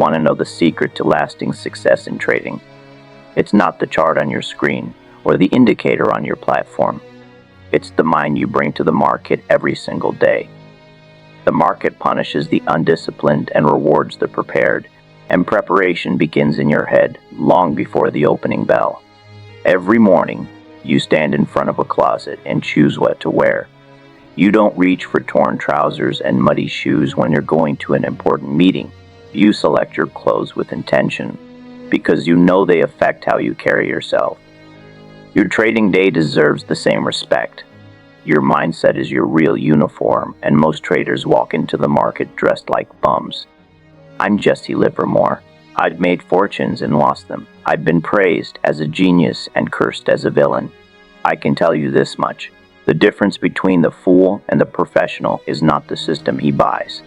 want to know the secret to lasting success in trading? It's not the chart on your screen or the indicator on your platform. It's the mind you bring to the market every single day. The market punishes the undisciplined and rewards the prepared, and preparation begins in your head long before the opening bell. Every morning, you stand in front of a closet and choose what to wear. You don't reach for torn trousers and muddy shoes when you're going to an important meeting. You select your clothes with intention because you know they affect how you carry yourself. Your trading day deserves the same respect. Your mindset is your real uniform, and most traders walk into the market dressed like bums. I'm Jesse Livermore. I've made fortunes and lost them. I've been praised as a genius and cursed as a villain. I can tell you this much. The difference between the fool and the professional is not the system he buys.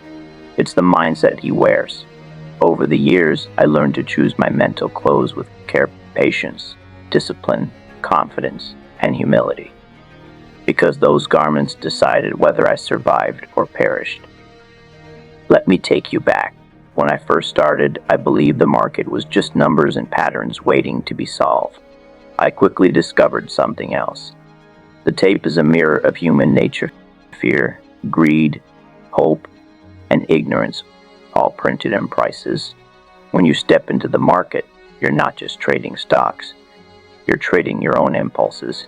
It's the mindset he wears. Over the years, I learned to choose my mental clothes with care, patience, discipline, confidence, and humility. Because those garments decided whether I survived or perished. Let me take you back. When I first started, I believed the market was just numbers and patterns waiting to be solved. I quickly discovered something else. The tape is a mirror of human nature, fear, greed, hope, and ignorance, all printed in prices. When you step into the market, you're not just trading stocks. You're trading your own impulses.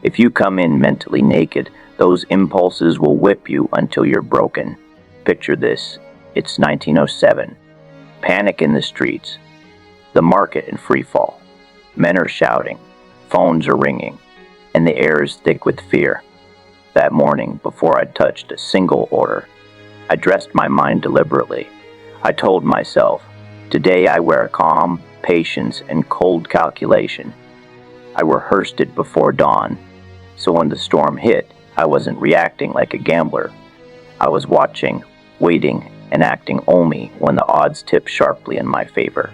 If you come in mentally naked, those impulses will whip you until you're broken. Picture this. It's 1907. Panic in the streets. The market in free fall. Men are shouting. Phones are ringing. And the air is thick with fear. That morning, before I touched a single order, I dressed my mind deliberately. I told myself, today I wear calm, patience, and cold calculation. I rehearsed it before dawn. So when the storm hit, I wasn't reacting like a gambler. I was watching, waiting, and acting only when the odds tipped sharply in my favor.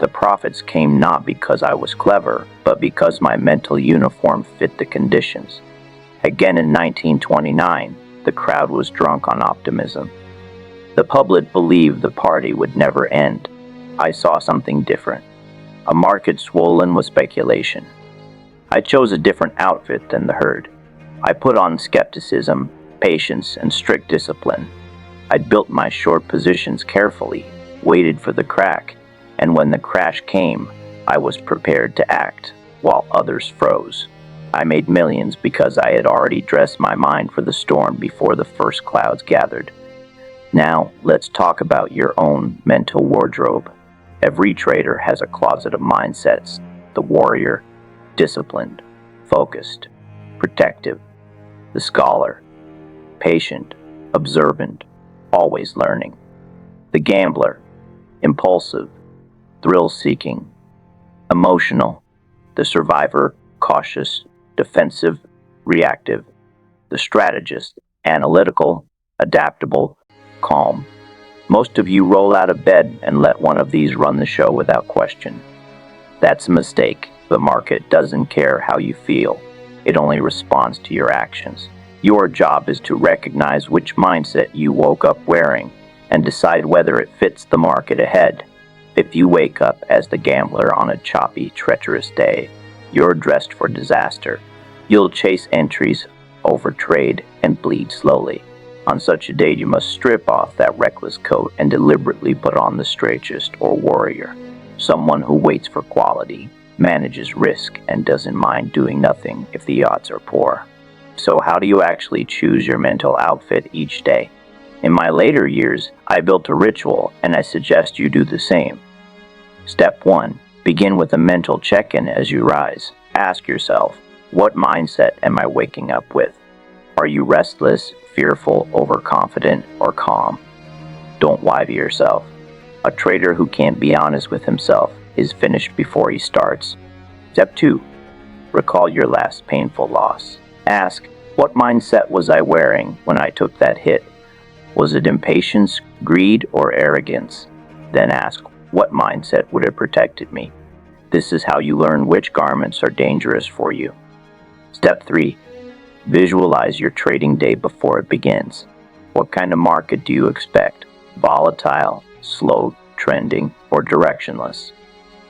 The profits came not because I was clever, but because my mental uniform fit the conditions. Again in 1929, the crowd was drunk on optimism. The public believed the party would never end. I saw something different. A market swollen with speculation. I chose a different outfit than the herd. I put on skepticism, patience, and strict discipline. I built my short positions carefully, waited for the crack, and when the crash came, I was prepared to act, while others froze. I made millions because I had already dressed my mind for the storm before the first clouds gathered. Now, let's talk about your own mental wardrobe. Every trader has a closet of mindsets. The warrior, disciplined, focused, protective. The scholar, patient, observant, always learning. The gambler, impulsive, thrill-seeking, emotional. The survivor, cautious, defensive, reactive. The strategist, analytical, adaptable, calm. Most of you roll out of bed and let one of these run the show without question. That's a mistake. The market doesn't care how you feel. It only responds to your actions. Your job is to recognize which mindset you woke up wearing and decide whether it fits the market ahead. If you wake up as the gambler on a choppy, treacherous day, you're dressed for disaster. You'll chase entries, overtrade, and bleed slowly. On such a day, you must strip off that reckless coat and deliberately put on the strategist or warrior, someone who waits for quality, manages risk, and doesn't mind doing nothing if the odds are poor. So how do you actually choose your mental outfit each day? In my later years, I built a ritual, and I suggest you do the same. Step 1. Begin with a mental check-in as you rise. Ask yourself, what mindset am I waking up with? Are you restless, fearful, overconfident, or calm? Don't lie to yourself. A trader who can't be honest with himself is finished before he starts. Step 2. Recall your last painful loss. Ask, what mindset was I wearing when I took that hit? Was it impatience, greed, or arrogance? Then ask, what mindset would have protected me? This is how you learn which garments are dangerous for you. Step 3. Visualize your trading day before it begins. What kind of market do you expect? Volatile, slow, trending, or directionless.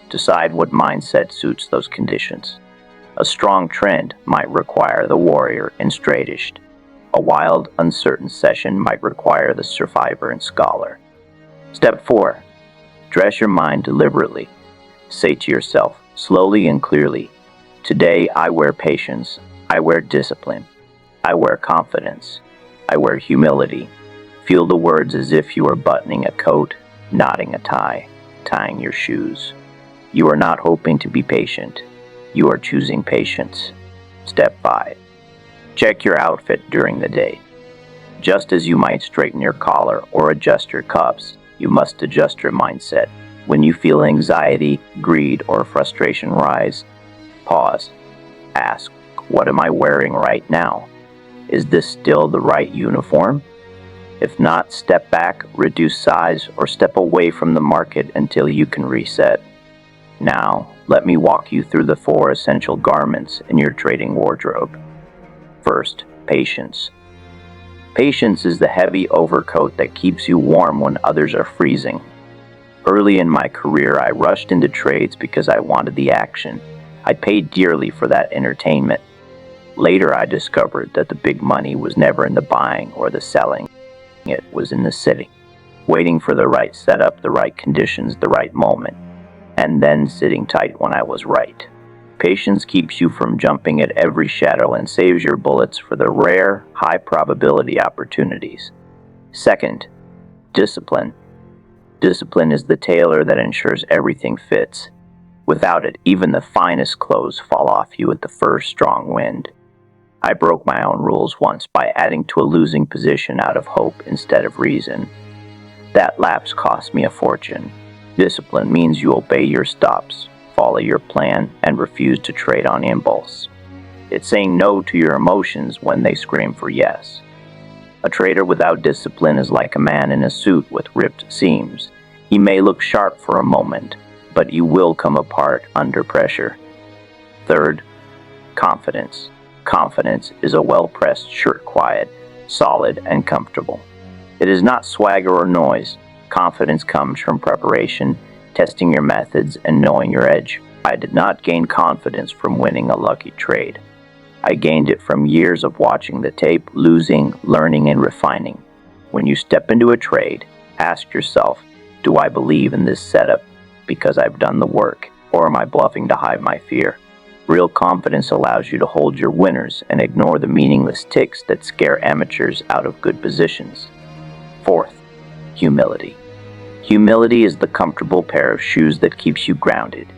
Decide what mindset suits those conditions. A strong trend might require the warrior and strategist. A wild, uncertain session might require the survivor and scholar. Step 4. Dress your mind deliberately. Say to yourself, slowly and clearly, today I wear patience, I wear discipline, I wear confidence, I wear humility. Feel the words as if you are buttoning a coat, knotting a tie, tying your shoes. You are not hoping to be patient. You are choosing patience. Step 5. Check your outfit during the day. Just as you might straighten your collar or adjust your cuffs, you must adjust your mindset. When you feel anxiety, greed, or frustration rise, pause. Ask, what am I wearing right now? Is this still the right uniform? If not, step back, reduce size, or step away from the market until you can reset. Now, let me walk you through the 4 essential garments in your trading wardrobe. First, patience. Patience is the heavy overcoat that keeps you warm when others are freezing. Early in my career, I rushed into trades because I wanted the action. I paid dearly for that entertainment. Later, I discovered that the big money was never in the buying or the selling. It was in the sitting, waiting for the right setup, the right conditions, the right moment, and then sitting tight when I was right. Patience keeps you from jumping at every shadow and saves your bullets for the rare, high-probability opportunities. Second, discipline. Discipline is the tailor that ensures everything fits. Without it, even the finest clothes fall off you at the first strong wind. I broke my own rules once by adding to a losing position out of hope instead of reason. That lapse cost me a fortune. Discipline means you obey your stops, follow your plan, and refuse to trade on impulse. It's saying no to your emotions when they scream for yes. A trader without discipline is like a man in a suit with ripped seams. He may look sharp for a moment, but you will come apart under pressure. Third, confidence. Confidence is a well-pressed shirt, quiet, solid, and comfortable. It is not swagger or noise. Confidence comes from preparation, testing your methods, and knowing your edge. I did not gain confidence from winning a lucky trade. I gained it from years of watching the tape, losing, learning, and refining. When you step into a trade, ask yourself, do I believe in this setup because I've done the work, or am I bluffing to hide my fear? Real confidence allows you to hold your winners and ignore the meaningless ticks that scare amateurs out of good positions. Fourth, humility. Humility is the comfortable pair of shoes that keeps you grounded.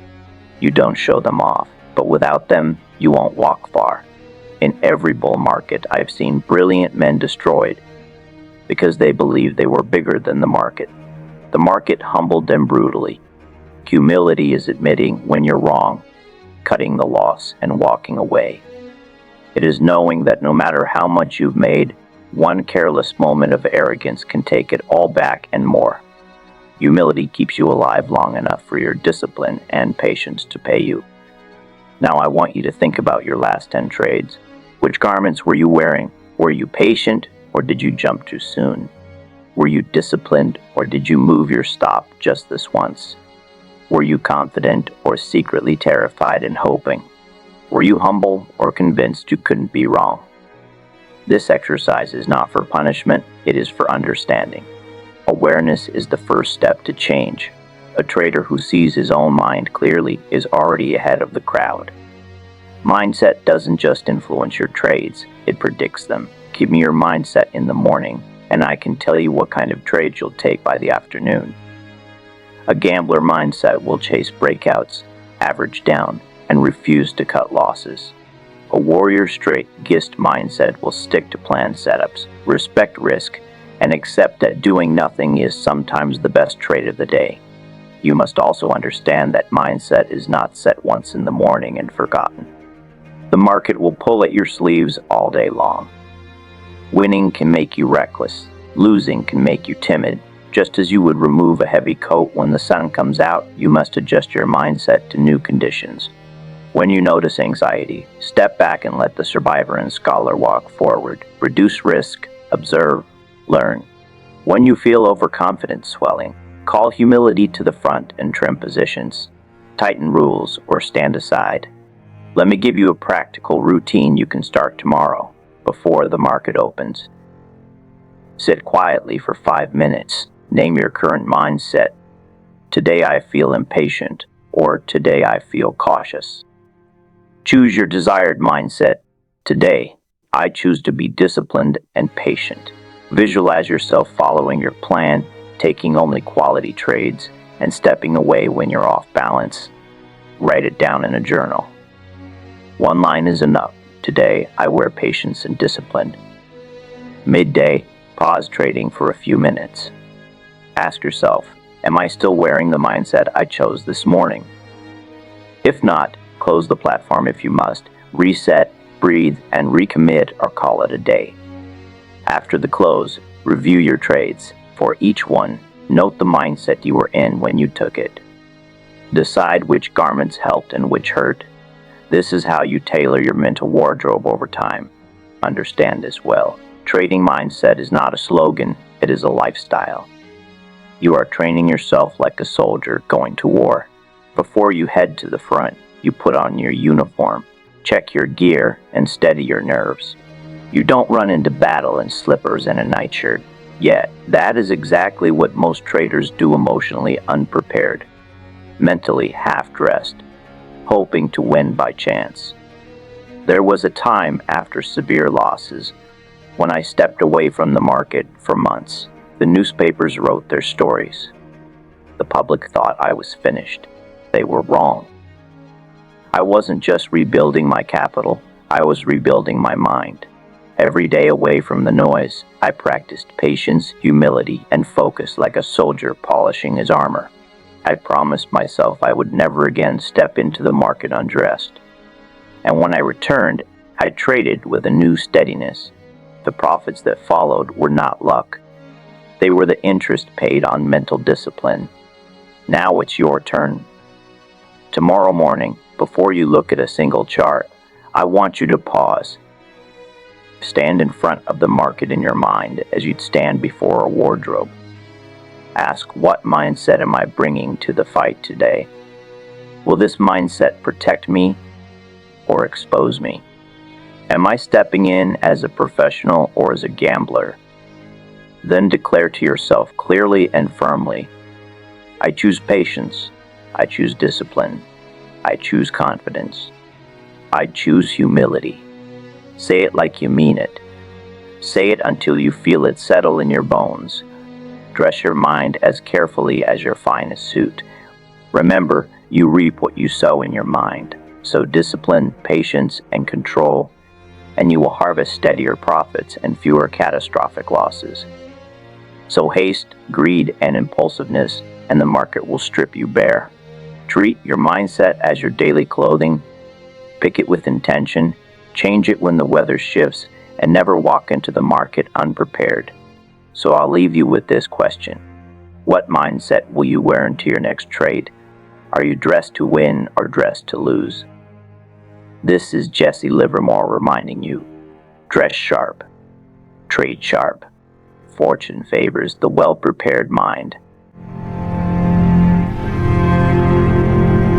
You don't show them off, but without them, you won't walk far. In every bull market, I've seen brilliant men destroyed because they believed they were bigger than the market. The market humbled them brutally. Humility is admitting when you're wrong, cutting the loss, and walking away. It is knowing that no matter how much you've made, one careless moment of arrogance can take it all back and more. Humility keeps you alive long enough for your discipline and patience to pay you. Now I want you to think about your last 10 trades. Which garments were you wearing? Were you patient, or did you jump too soon? Were you disciplined, or did you move your stop just this once? Were you confident, or secretly terrified and hoping? Were you humble, or convinced you couldn't be wrong? This exercise is not for punishment, it is for understanding. Awareness is the first step to change. A trader who sees his own mind clearly is already ahead of the crowd. Mindset doesn't just influence your trades, it predicts them. Give me your mindset in the morning, and I can tell you what kind of trades you'll take by the afternoon. A gambler mindset will chase breakouts, average down, and refuse to cut losses. A warrior strategist mindset will stick to planned setups, respect risk, and accept that doing nothing is sometimes the best trade of the day. You must also understand that mindset is not set once in the morning and forgotten. The market will pull at your sleeves all day long. Winning can make you reckless. Losing can make you timid. Just as you would remove a heavy coat when the sun comes out, you must adjust your mindset to new conditions. When you notice anxiety, step back and let the survivor and scholar walk forward. Reduce risk, observe, learn. When you feel overconfidence swelling, Call humility to the front and trim positions. Tighten rules or stand aside. Let me give you a practical routine you can start tomorrow, before the market opens. Sit quietly for 5 minutes. Name your current mindset. Today I feel impatient, or today I feel cautious. Choose your desired mindset. Today, I choose to be disciplined and patient. Visualize yourself following your plan, taking only quality trades, and stepping away when you're off balance. Write it down in a journal. One line is enough. Today, I wear patience and discipline. Midday, pause trading for a few minutes. Ask yourself, am I still wearing the mindset I chose this morning? If not, close the platform if you must, reset, breathe, and recommit or call it a day. After the close, review your trades. For each one, note the mindset you were in when you took it. Decide which garments helped and which hurt. This is how you tailor your mental wardrobe over time. Understand this well. Trading mindset is not a slogan, it is a lifestyle. You are training yourself like a soldier going to war. Before you head to the front, you put on your uniform, check your gear, and steady your nerves. You don't run into battle in slippers and a nightshirt. Yet, that is exactly what most traders do, emotionally unprepared, mentally half-dressed, hoping to win by chance. There was a time after severe losses when I stepped away from the market for months. The newspapers wrote their stories. The public thought I was finished. They were wrong. I wasn't just rebuilding my capital, I was rebuilding my mind. Every day away from the noise, I practiced patience, humility, and focus like a soldier polishing his armor. I promised myself I would never again step into the market undressed. And when I returned, I traded with a new steadiness. The profits that followed were not luck. They were the interest paid on mental discipline. Now it's your turn. Tomorrow morning, before you look at a single chart, I want you to pause. Stand in front of the market in your mind as you'd stand before a wardrobe. Ask, what mindset am I bringing to the fight today? Will this mindset protect me or expose me? Am I stepping in as a professional or as a gambler? Then declare to yourself clearly and firmly, I choose patience, I choose discipline, I choose confidence, I choose humility. Say it like you mean it. Say it until you feel it settle in your bones. Dress your mind as carefully as your finest suit. Remember, you reap what you sow in your mind. So discipline, patience, and control, and you will harvest steadier profits and fewer catastrophic losses. So haste, greed, and impulsiveness, and the market will strip you bare. Treat your mindset as your daily clothing. Pick it with intention. Change it when the weather shifts, and never walk into the market unprepared. So I'll leave you with this question. What mindset will you wear into your next trade? Are you dressed to win or dressed to lose? This is Jesse Livermore reminding you, dress sharp, trade sharp. Fortune favors the well-prepared mind.